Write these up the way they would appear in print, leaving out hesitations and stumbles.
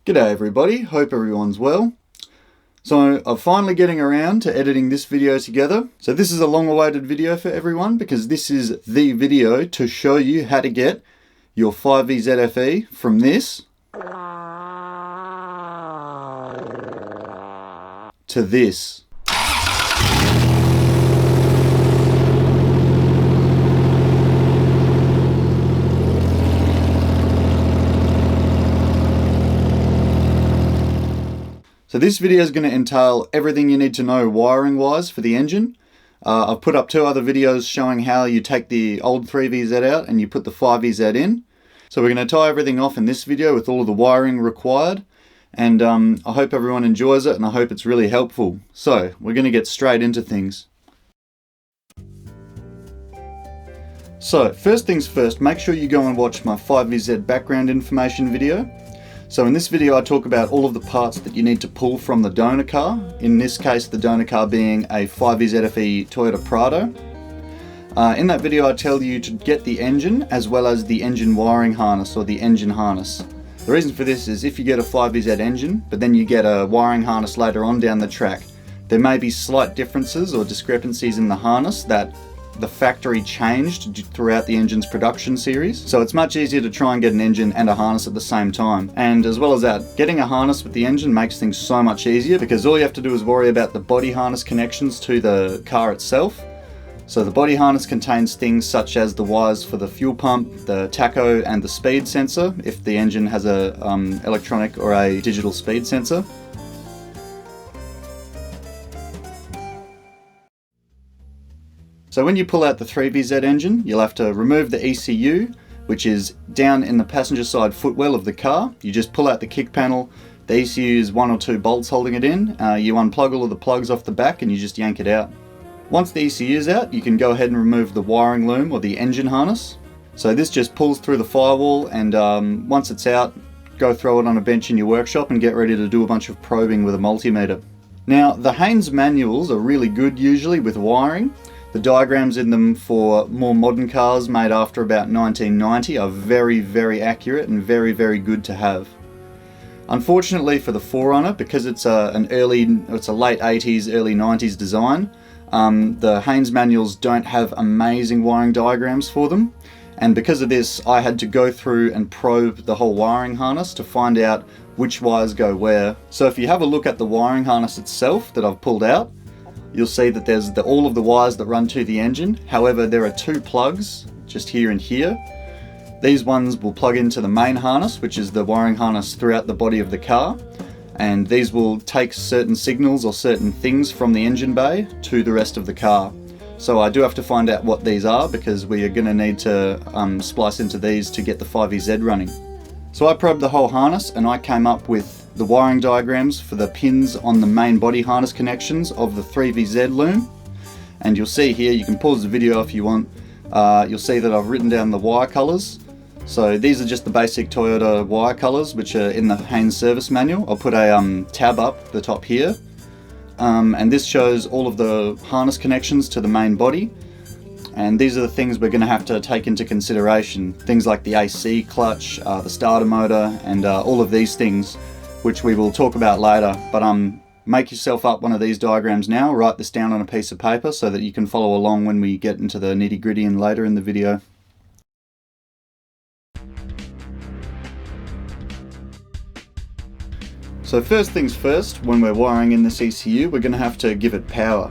G'day everybody, hope everyone's well. So I'm finally getting around to editing this video together. So this is a long awaited video for everyone because this is the video to show you how to get your 5VZFE from this to this. So this video is going to entail everything you need to know wiring wise for the engine. I've put up 2 other videos showing how you take the old 3VZ out and you put the 5VZ in. So we're going to tie everything off in this video with all of the wiring required. And I hope everyone enjoys it and I hope it's really helpful. So we're going to get straight into things. So first things first, make sure you go and watch my 5VZ background information video. So in this video I talk about all of the parts that you need to pull from the donor car, in this case the donor car being a 5VZFE Toyota Prado. In that video I tell you to get the engine as well as the engine wiring harness or the engine harness. The reason for this is if you get a 5VZ engine but then you get a wiring harness later on down the track, there may be slight differences or discrepancies in the harness that the factory changed throughout the engine's production series. So it's much easier to try and get an engine and a harness at the same time. And as well as that, getting a harness with the engine makes things so much easier because all you have to do is worry about the body harness connections to the car itself. So the body harness contains things such as the wires for the fuel pump, the tacho and the speed sensor if the engine has a electronic or a digital speed sensor. So when you pull out the 3VZ engine, you'll have to remove the ECU, which is down in the passenger side footwell of the car. You just pull out the kick panel, the ECU is 1 or 2 bolts holding it in, you unplug all of the plugs off the back and you just yank it out. Once the ECU is out, you can go ahead and remove the wiring loom or the engine harness. So this just pulls through the firewall and once it's out, go throw it on a bench in your workshop and get ready to do a bunch of probing with a multimeter. Now the Haynes manuals are really good usually with wiring. The diagrams in them for more modern cars made after about 1990 are very accurate and very good to have. Unfortunately for the 4runner, because it's a late 80s, early 90s design, the Haynes manuals don't have amazing wiring diagrams for them. And because of this, I had to go through and probe the whole wiring harness to find out which wires go where. So if you have a look at the wiring harness itself that I've pulled out, you'll see that there's all of the wires that run to the engine. However, there are 2 plugs, just here and here. These ones will plug into the main harness, which is the wiring harness throughout the body of the car. And these will take certain signals or certain things from the engine bay to the rest of the car. So I do have to find out what these are because we are going to need to splice into these to get the 5VZ running. So I probed the whole harness and I came up with the wiring diagrams for the pins on the main body harness connections of the 3VZ loom. And you'll see here, you can pause the video if you want, you'll see that I've written down the wire colours. So these are just the basic Toyota wire colours which are in the Haynes service manual. I'll put a tab up the top here. And this shows all of the harness connections to the main body. And these are the things we're going to have to take into consideration. Things like the AC clutch, the starter motor, and all of these things, which we will talk about later. But make yourself up one of these diagrams now, write this down on a piece of paper so that you can follow along when we get into the nitty-gritty and later in the video. So first things first, when we're wiring in this ECU, we're going to have to give it power.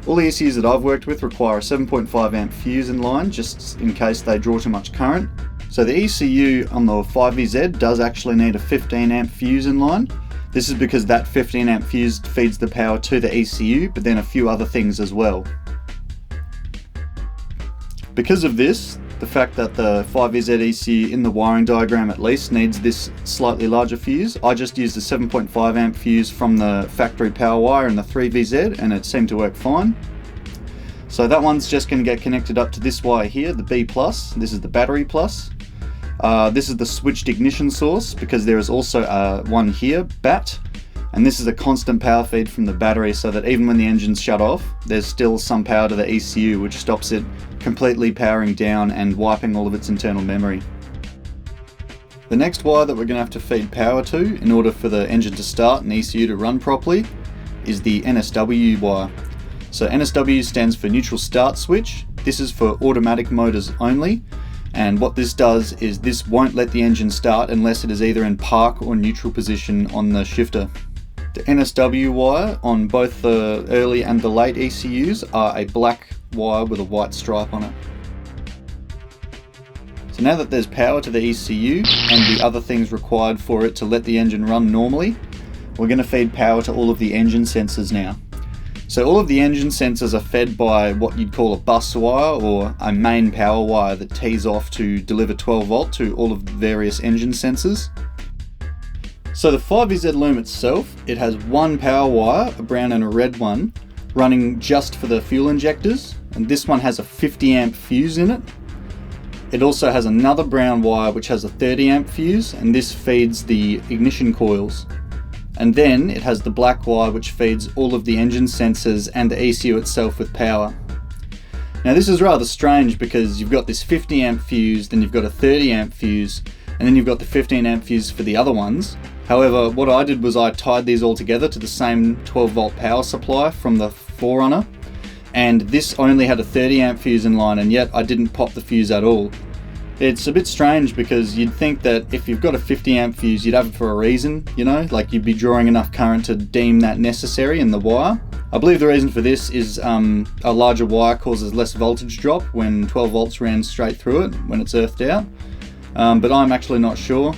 All the ECUs that I've worked with require a 7.5 amp fuse in line, just in case they draw too much current. So the ECU on the 5VZ does actually need a 15 amp fuse in line. This is because that 15 amp fuse feeds the power to the ECU, but then a few other things as well. Because of this, the fact that the 5VZ ECU in the wiring diagram at least needs this slightly larger fuse, I just used a 7.5 amp fuse from the factory power wire in the 3VZ and it seemed to work fine. So that one's just going to get connected up to this wire here, the B+, this is the battery plus. This is the switched ignition source because there is also one here, BAT, and this is a constant power feed from the battery so that even when the engine's shut off, there's still some power to the ECU which stops it completely powering down and wiping all of its internal memory. The next wire that we're going to have to feed power to in order for the engine to start and ECU to run properly is the NSW wire. So NSW stands for neutral start switch. This is for automatic motors only, and what this does is this won't let the engine start unless it is either in park or neutral position on the shifter. The NSW wire on both the early and the late ECUs are a black wire with a white stripe on it. So now that there's power to the ECU and the other things required for it to let the engine run normally, we're going to feed power to all of the engine sensors now. So all of the engine sensors are fed by what you'd call a bus wire or a main power wire that tees off to deliver 12 volt to all of the various engine sensors. So the 5VZ loom itself, it has one power wire, a brown and a red one, running just for the fuel injectors, and this one has a 50 amp fuse in it. It also has another brown wire which has a 30 amp fuse, and this feeds the ignition coils. And then it has the black wire which feeds all of the engine sensors and the ECU itself with power. Now this is rather strange because you've got this 50 amp fuse, then you've got a 30 amp fuse, and then you've got the 15 amp fuse for the other ones. However, what I did was I tied these all together to the same 12 volt power supply from the 4runner, and this only had a 30 amp fuse in line, and yet I didn't pop the fuse at all. It's a bit strange because you'd think that if you've got a 50 amp fuse, you'd have it for a reason, you know, like you'd be drawing enough current to deem that necessary in the wire. I believe the reason for this is a larger wire causes less voltage drop when 12 volts ran straight through it when it's earthed out, but I'm actually not sure.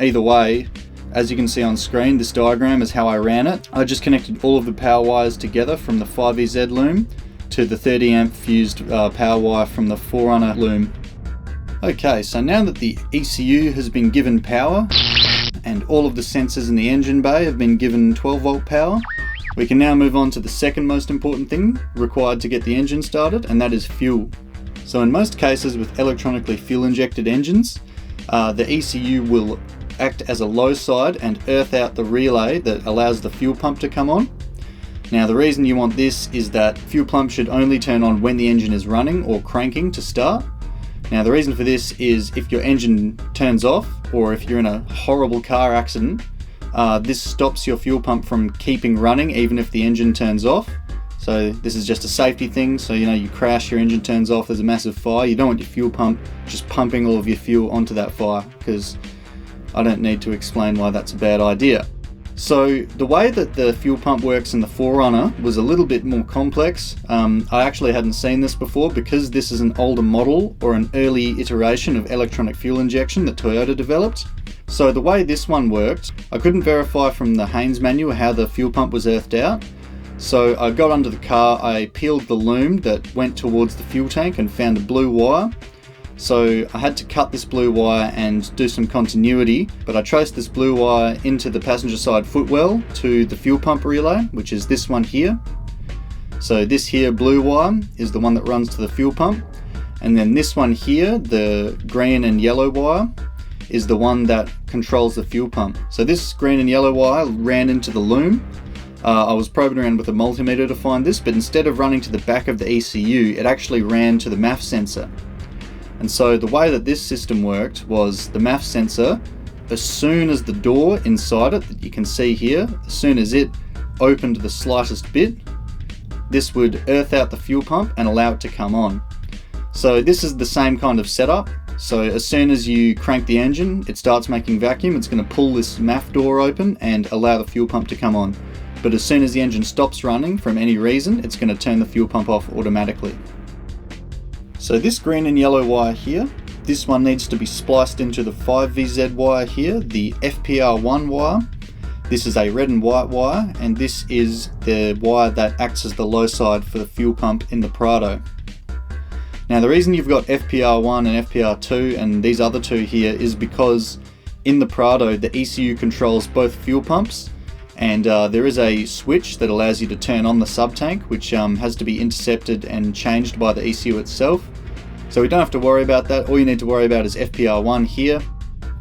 Either way, as you can see on screen, this diagram is how I ran it. I just connected all of the power wires together from the 5VZ loom to the 30 amp fused power wire from the 4runner loom. Okay, so now that the ECU has been given power and all of the sensors in the engine bay have been given 12 volt power, we can now move on to the second most important thing required to get the engine started, and that is fuel. So in most cases with electronically fuel injected engines, the ECU will act as a low side and earth out the relay that allows the fuel pump to come on. Now the reason you want this is that fuel pump should only turn on when the engine is running or cranking to start. Now the reason for this is if your engine turns off or if you're in a horrible car accident, this stops your fuel pump from keeping running even if the engine turns off. So this is just a safety thing, so you know, you crash, your engine turns off, there's a massive fire, you don't want your fuel pump just pumping all of your fuel onto that fire, because I don't need to explain why that's a bad idea. So the way that the fuel pump works in the 4runner was a little bit more complex. I actually hadn't seen this before because this is an older model or an early iteration of electronic fuel injection that Toyota developed. So the way this one worked, I couldn't verify from the Haynes manual how the fuel pump was earthed out. So I got under the car, I peeled the loom that went towards the fuel tank and found a blue wire. So I had to cut this blue wire and do some continuity, but I traced this blue wire into the passenger side footwell to the fuel pump relay, which is this one here. So this here blue wire is the one that runs to the fuel pump, and then this one here, the green and yellow wire, is the one that controls the fuel pump. So this green and yellow wire ran into the loom. I was probing around with a multimeter to find this, but instead of running to the back of the ECU, it actually ran to the MAF sensor. And so the way that this system worked was the MAF sensor, as soon as the door inside it that you can see here, as soon as it opened the slightest bit, this would earth out the fuel pump and allow it to come on. So this is the same kind of setup. So as soon as you crank the engine, it starts making vacuum, it's going to pull this MAF door open and allow the fuel pump to come on. But as soon as the engine stops running from any reason, it's going to turn the fuel pump off automatically. So this green and yellow wire here, this one needs to be spliced into the 5VZ wire here, the FPR1 wire. This is a red and white wire, and this is the wire that acts as the low side for the fuel pump in the Prado. Now the reason you've got FPR1 and FPR2 and these other two here is because in the Prado the ECU controls both fuel pumps, and there is a switch that allows you to turn on the sub-tank, which has to be intercepted and changed by the ECU itself. So we don't have to worry about that. All you need to worry about is FPR1 here.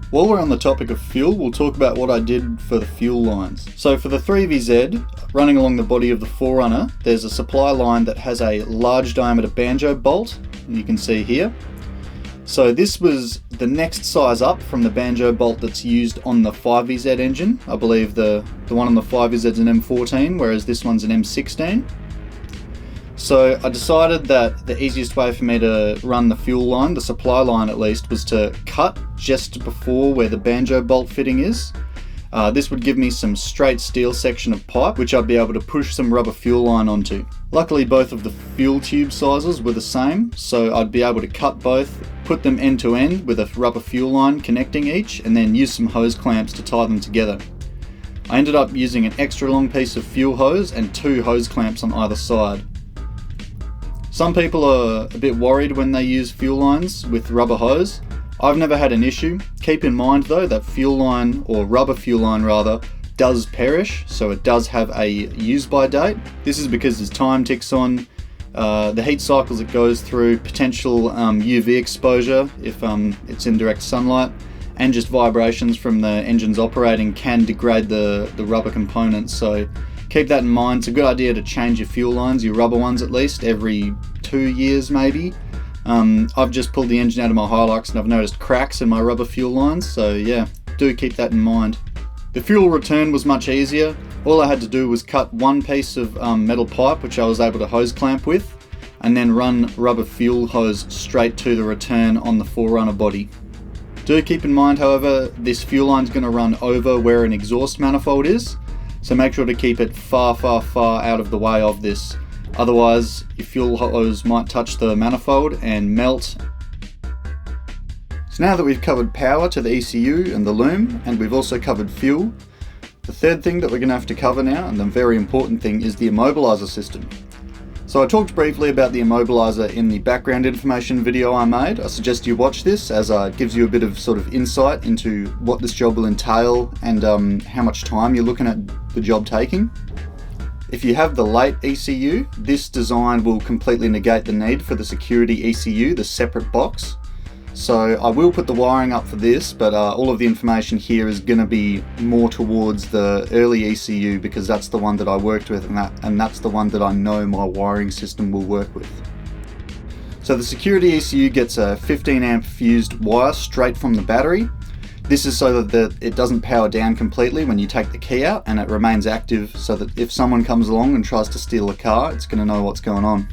While we're on the topic of fuel, we'll talk about what I did for the fuel lines. So for the 3VZ, running along the body of the 4runner, there's a supply line that has a large diameter banjo bolt, you can see here. So this was the next size up from the banjo bolt that's used on the 5VZ engine. I believe the one on the 5VZ is an M14, whereas this one's an M16. So I decided that the easiest way for me to run the fuel line, the supply line at least, was to cut just before where the banjo bolt fitting is. This would give me some straight steel section of pipe, which I'd be able to push some rubber fuel line onto. Luckily, both of the fuel tube sizes were the same, so I'd be able to cut both, put them end to end with a rubber fuel line connecting each, and then use some hose clamps to tie them together. I ended up using an extra long piece of fuel hose and 2 hose clamps on either side. Some people are a bit worried when they use fuel lines with rubber hose. I've never had an issue. Keep in mind though that fuel line, or rubber fuel line rather, does perish, so it does have a use by date. This is because as time ticks on, the heat cycles it goes through, potential UV exposure if it's in direct sunlight, and just vibrations from the engine's operating can degrade the rubber components. So keep that in mind. It's a good idea to change your fuel lines, your rubber ones at least, every 2 years maybe. I've just pulled the engine out of my Hilux and I've noticed cracks in my rubber fuel lines, so yeah, do keep that in mind. The fuel return was much easier. All I had to do was cut one piece of metal pipe, which I was able to hose clamp with, and then run rubber fuel hose straight to the return on the 4runner body. Do keep in mind, however, this fuel line is going to run over where an exhaust manifold is, so make sure to keep it far out of the way of this. Otherwise, your fuel hose might touch the manifold and melt. So now that we've covered power to the ECU and the loom, and we've also covered fuel, the third thing that we're going to have to cover now, and the very important thing, is the Immobilizer system. So I talked briefly about the Immobilizer in the background information video I made. I suggest you watch this, as it gives you a bit of sort of insight into what this job will entail and how much time you're looking at the job taking. If you have the late ECU, this design will completely negate the need for the security ECU, the separate box. So I will put the wiring up for this, but all of the information here is going to be more towards the early ECU because that's the one that I worked with and that's the one that I know my wiring system will work with. So the security ECU gets a 15 amp fused wire straight from the battery. This is so that it doesn't power down completely when you take the key out, and it remains active so that if someone comes along and tries to steal a car, it's going to know what's going on.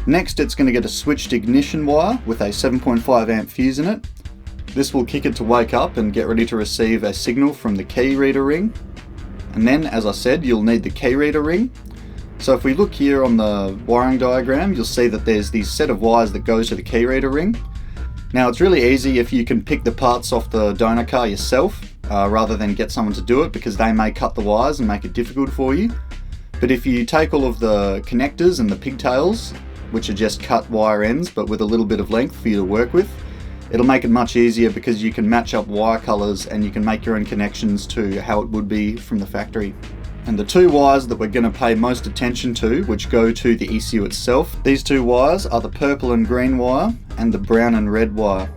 Next, it's going to get a switched ignition wire with a 7.5 amp fuse in it. This will kick it to wake up and get ready to receive a signal from the key reader ring. And then, as I said, you'll need the key reader ring. So if we look here on the wiring diagram, you'll see that there's these set of wires that goes to the key reader ring. Now it's really easy if you can pick the parts off the donor car yourself, rather than get someone to do it, because they may cut the wires and make it difficult for you. But if you take all of the connectors and the pigtails, which are just cut wire ends but with a little bit of length for you to work with, it'll make it much easier because you can match up wire colors and you can make your own connections to how it would be from the factory. And the 2 wires that we're going to pay most attention to, which go to the ECU itself, these 2 wires are the purple and green wire and the brown and red wire.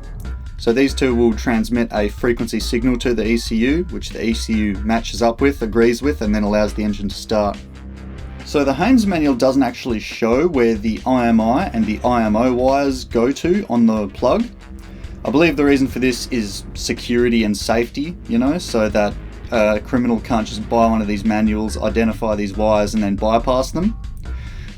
So these 2 will transmit a frequency signal to the ECU, which the ECU matches up with, agrees with, and then allows the engine to start. So the Haynes manual doesn't actually show where the IMI and the IMO wires go to on the plug. I believe the reason for this is security and safety, so that a criminal can't just buy one of these manuals, identify these wires and then bypass them.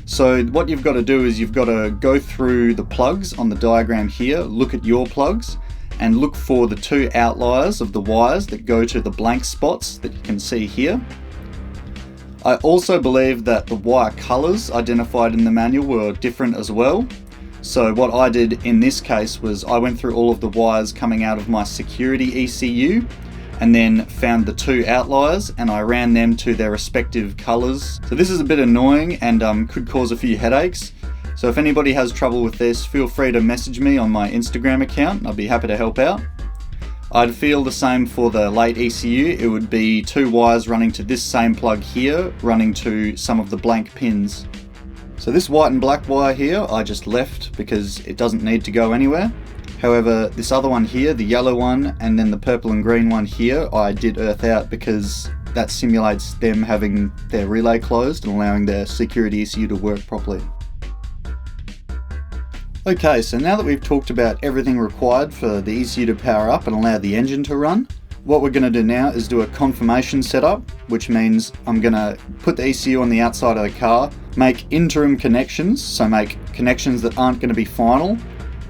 So what you've got to do is you've got to go through the plugs on the diagram here, look at your plugs and look for the 2 outliers of the wires that go to the blank spots that you can see here. I also believe that the wire colors identified in the manual were different as well. So what I did in this case was I went through all of the wires coming out of my security ECU and then found the 2 outliers and I ran them to their respective colors. So this is a bit annoying and could cause a few headaches. So if anybody has trouble with this, feel free to message me on my Instagram account. I'd be happy to help out. I'd feel the same for the late ECU. It would be 2 wires running to this same plug here, running to some of the blank pins. So this white and black wire here, I just left because it doesn't need to go anywhere. However, this other one here, the yellow one, and then the purple and green one here, I did earth out because that simulates them having their relay closed and allowing their security ECU to work properly. Okay, so now that we've talked about everything required for the ECU to power up and allow the engine to run, what we're going to do now is do a confirmation setup, which means I'm going to put the ECU on the outside of the car, make interim connections, so make connections that aren't going to be final,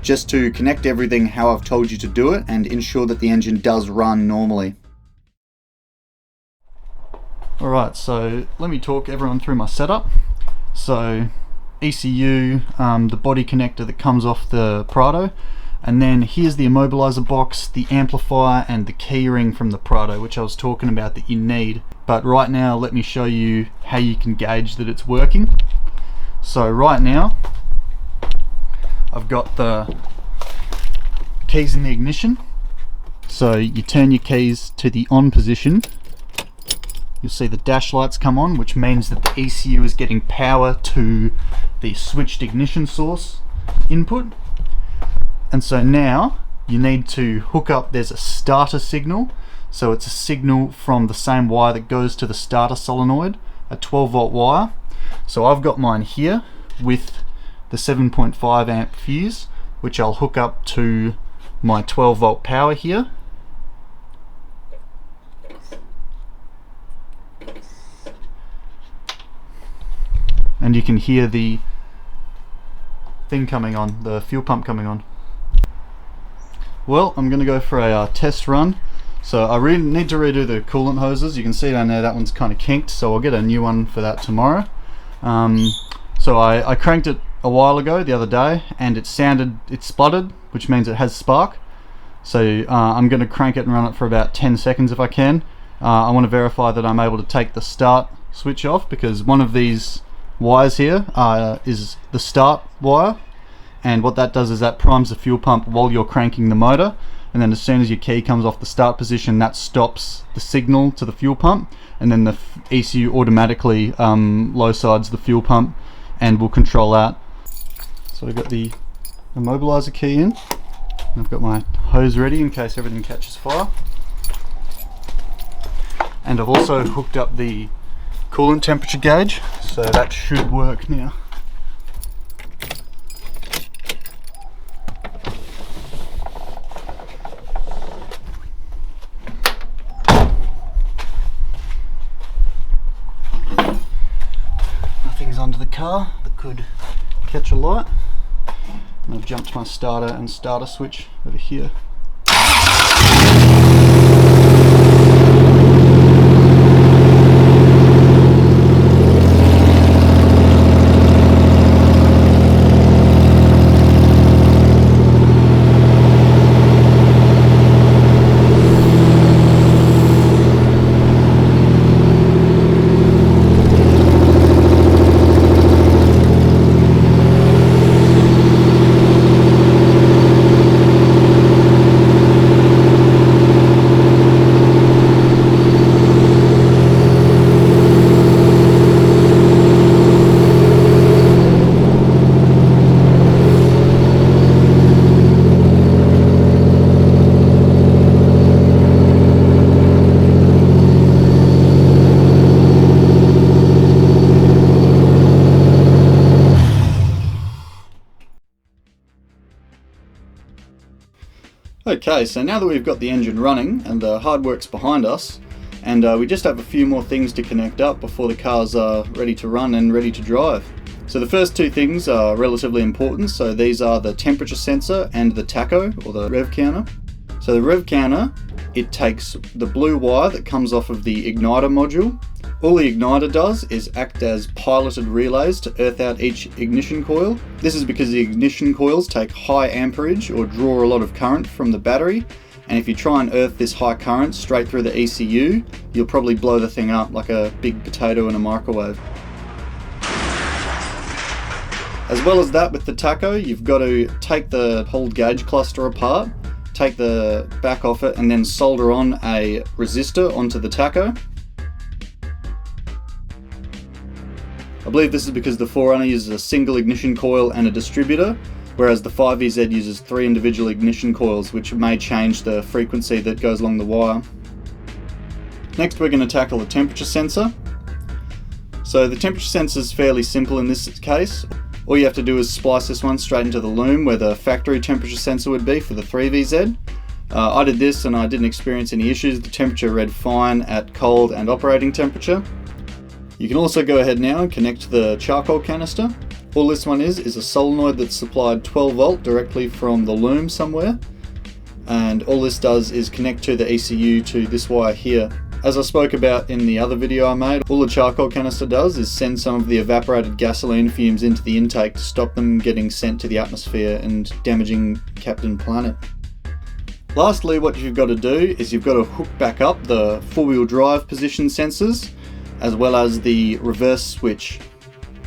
just to connect everything how I've told you to do it and ensure that the engine does run normally. Alright, so let me talk everyone through my setup. So ECU, the body connector that comes off the Prado, and then here's the Immobilizer box, the amplifier and the keyring from the Prado, which I was talking about that you need. But right now let me show you how you can gauge that it's working. So right now I've got the keys in the ignition, so you turn your keys to the on position. You'll see the dash lights come on, which means that the ECU is getting power to the switched ignition source input. And so now you need to hook up, there's a starter signal. So it's a signal from the same wire that goes to the starter solenoid, a 12-volt wire. So I've got mine here with the 7.5 amp fuse, which I'll hook up to my 12-volt power here. And you can hear the thing coming on, the fuel pump coming on. Well, I'm going to go for a test run. So I really need to redo the coolant hoses. You can see down there that one's kind of kinked, so I'll get a new one for that tomorrow. So I cranked it a while ago, the other day, and it spluttered, which means it has spark. So I'm going to crank it and run it for about 10 seconds if I can. I want to verify that I'm able to take the start switch off, because one of these wires here is the start wire, and what that does is that primes the fuel pump while you're cranking the motor, and then as soon as your key comes off the start position, that stops the signal to the fuel pump, and then the ECU automatically low sides the fuel pump and will control that. So I've got the Immobilizer key in, and I've got my hose ready in case everything catches fire, and I've also hooked up the coolant temperature gauge, so that should work now. Nothing's under the car that could catch a light. And I've jumped my starter and starter switch over here. Okay, so now that we've got the engine running and the hard work's behind us, and we just have a few more things to connect up before the car's ready to run and ready to drive. So the first two things are relatively important. So these are the temperature sensor and the tacho, or the rev counter. So the rev counter, it takes the blue wire that comes off of the igniter module. All the igniter does is act as piloted relays to earth out each ignition coil. This is because the ignition coils take high amperage or draw a lot of current from the battery, and if you try and earth this high current straight through the ECU, you'll probably blow the thing up like a big potato in a microwave. As well as that, with the tacho, you've got to take the whole gauge cluster apart, take the back off it, and then solder on a resistor onto the tacho. I believe this is because the 4runner uses a single ignition coil and a distributor, whereas the 5EZ uses 3 individual ignition coils, which may change the frequency that goes along the wire. Next, we're going to tackle the temperature sensor. So the temperature sensor is fairly simple in this case. All you have to do is splice this one straight into the loom where the factory temperature sensor would be for the 3VZ. I did this and I didn't experience any issues. The temperature read fine at cold and operating temperature. You can also go ahead now and connect the charcoal canister. All this one is a solenoid that's supplied 12 volt directly from the loom somewhere. And all this does is connect to the ECU to this wire here. As I spoke about in the other video I made, all the charcoal canister does is send some of the evaporated gasoline fumes into the intake to stop them getting sent to the atmosphere and damaging Captain Planet. Lastly, what you've got to do is you've got to hook back up the four-wheel drive position sensors as well as the reverse switch.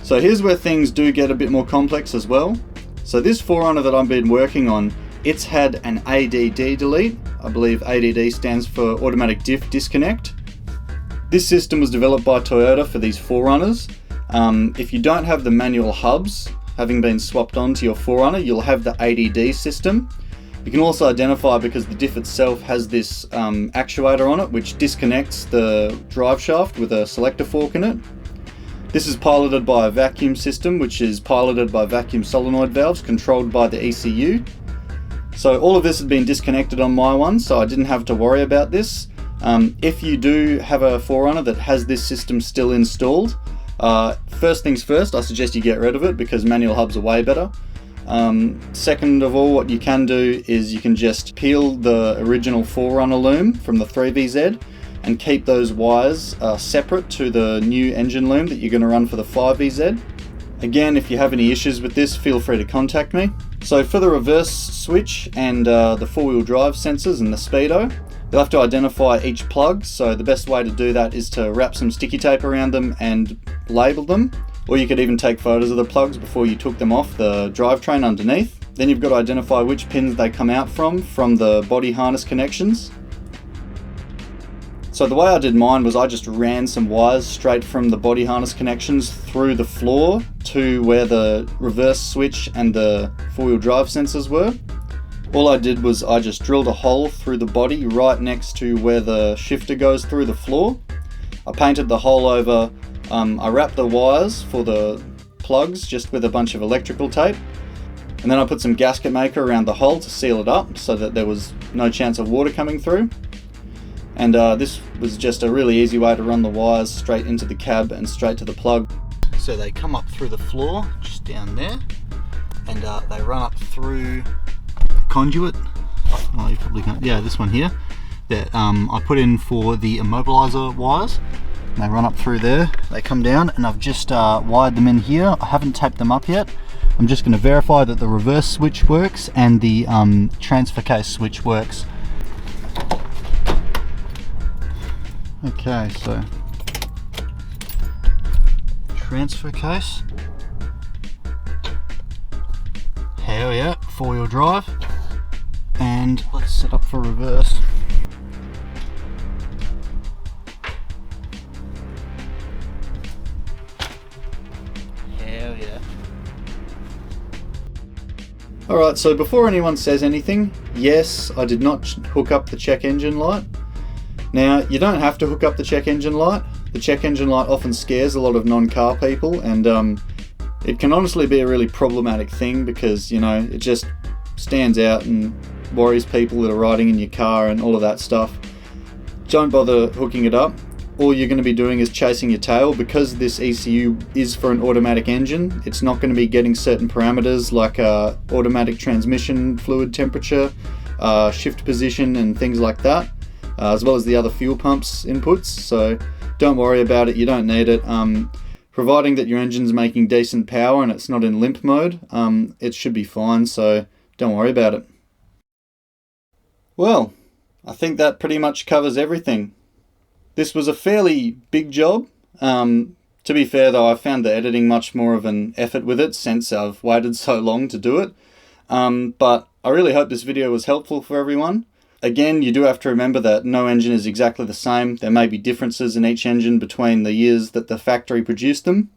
So here's where things do get a bit more complex as well. So this 4runner that I've been working on, it's had an ADD delete. I believe ADD stands for automatic diff disconnect. This system was developed by Toyota for these 4runners. If you don't have the manual hubs, having been swapped onto your 4runner, you'll have the ADD system. You can also identify because the diff itself has this actuator on it which disconnects the drive shaft with a selector fork in it. This is piloted by a vacuum system which is piloted by vacuum solenoid valves controlled by the ECU. So all of this has been disconnected on my one, so I didn't have to worry about this. If you do have a 4runner that has this system still installed, first things first, I suggest you get rid of it because manual hubs are way better. Second of all, what you can do is you can just peel the original 4runner loom from the 3VZ and keep those wires separate to the new engine loom that you're going to run for the 5VZ. Again, if you have any issues with this, feel free to contact me. So for the reverse switch and the four-wheel drive sensors and the speedo, you'll have to identify each plug. So the best way to do that is to wrap some sticky tape around them and label them. Or you could even take photos of the plugs before you took them off the drivetrain underneath. Then you've got to identify which pins they come out from the body harness connections. So the way I did mine was I just ran some wires straight from the body harness connections through the floor to where the reverse switch and the four-wheel drive sensors were. All I did was I just drilled a hole through the body right next to where the shifter goes through the floor. I painted the hole over. I wrapped the wires for the plugs just with a bunch of electrical tape, and then I put some gasket maker around the hole to seal it up so that there was no chance of water coming through. And this was just a really easy way to run the wires straight into the cab and straight to the plug. So they come up through the floor, just down there, and they run up through the conduit. Oh, you probably can't. Yeah, this one here that I put in for the Immobilizer wires. And they run up through there, they come down, and I've just wired them in here. I haven't taped them up yet. I'm just going to verify that the reverse switch works and the transfer case switch works. Okay, so transfer case. Hell yeah, four-wheel drive. And let's set up for reverse. Alright, so before anyone says anything, yes, I did not hook up the check engine light. Now, you don't have to hook up the check engine light. The check engine light often scares a lot of non-car people, and it can honestly be a really problematic thing because, you know, it just stands out and worries people that are riding in your car and all of that stuff. Don't bother hooking it up. All you're going to be doing is chasing your tail. Because this ECU is for an automatic engine, it's not going to be getting certain parameters like automatic transmission fluid temperature, shift position and things like that, as well as the other fuel pumps inputs. So don't worry about it, you don't need it. Providing that your engine's making decent power and it's not in limp mode, it should be fine, so don't worry about it. Well, I think that pretty much covers everything. This was a fairly big job. To be fair though, I found the editing much more of an effort with it since I've waited so long to do it. But I really hope this video was helpful for everyone. Again, you do have to remember that no engine is exactly the same. There may be differences in each engine between the years that the factory produced them.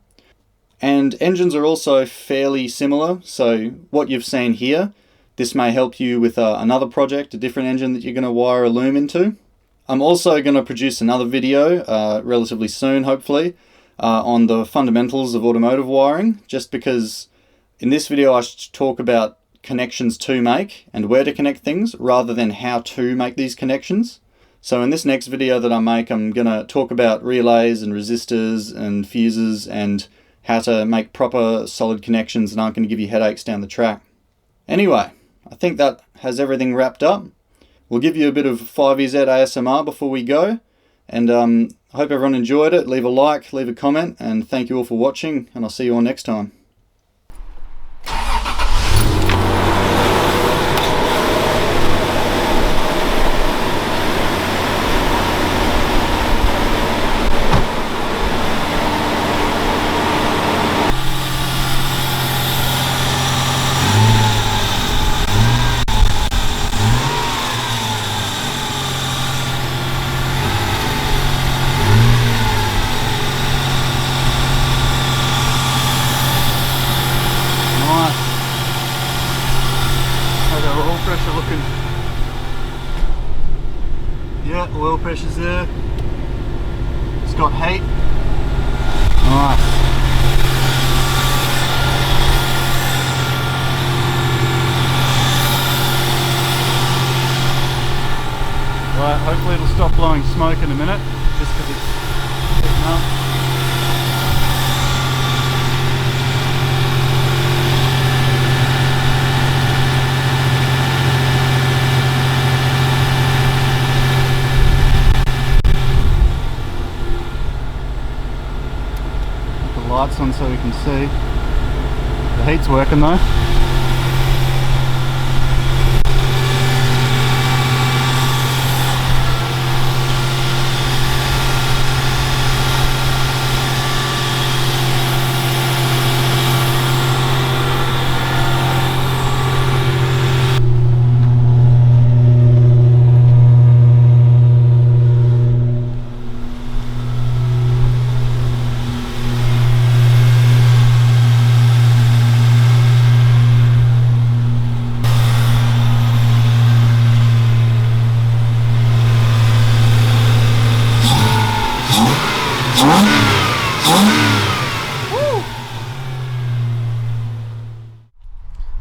And engines are also fairly similar, so what you've seen here, this may help you with another project, a different engine that you're going to wire a loom into. I'm also going to produce another video relatively soon, hopefully, on the fundamentals of automotive wiring, just because In this video I should talk about connections to make and where to connect things rather than how to make these connections. So in this next video that I make, I'm going to talk about relays and resistors and fuses and how to make proper solid connections that aren't going to give you headaches down the track. Anyway, I think that has everything wrapped up. We'll give you a bit of 5EZ ASMR before we go, and I hope everyone enjoyed it. Leave a like, leave a comment, and thank you all for watching, and I'll see you all next time. Oil pressure looking. Yeah, oil pressure's there. It's got heat. Nice. Right, hopefully it'll stop blowing smoke in a minute, just because it's heating up. Lights on so we can see. The heat's working though.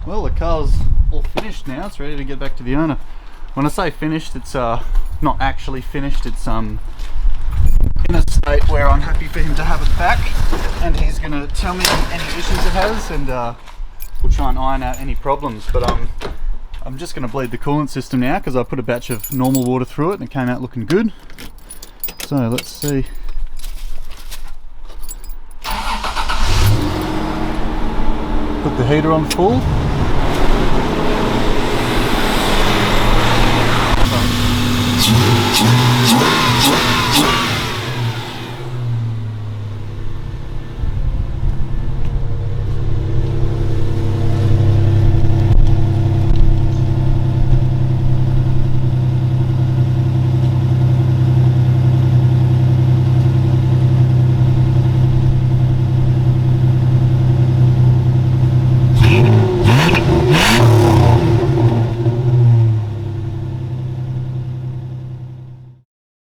Well, the car's all finished now. It's ready to get back to the owner. When I say finished, it's not actually finished. It's in a state where I'm happy for him to have it back, and he's going to tell me any issues it has, and we'll try and iron out any problems. But I'm just going to bleed the coolant system now because I put a batch of normal water through it and it came out looking good. So let's see. Put the heater on full.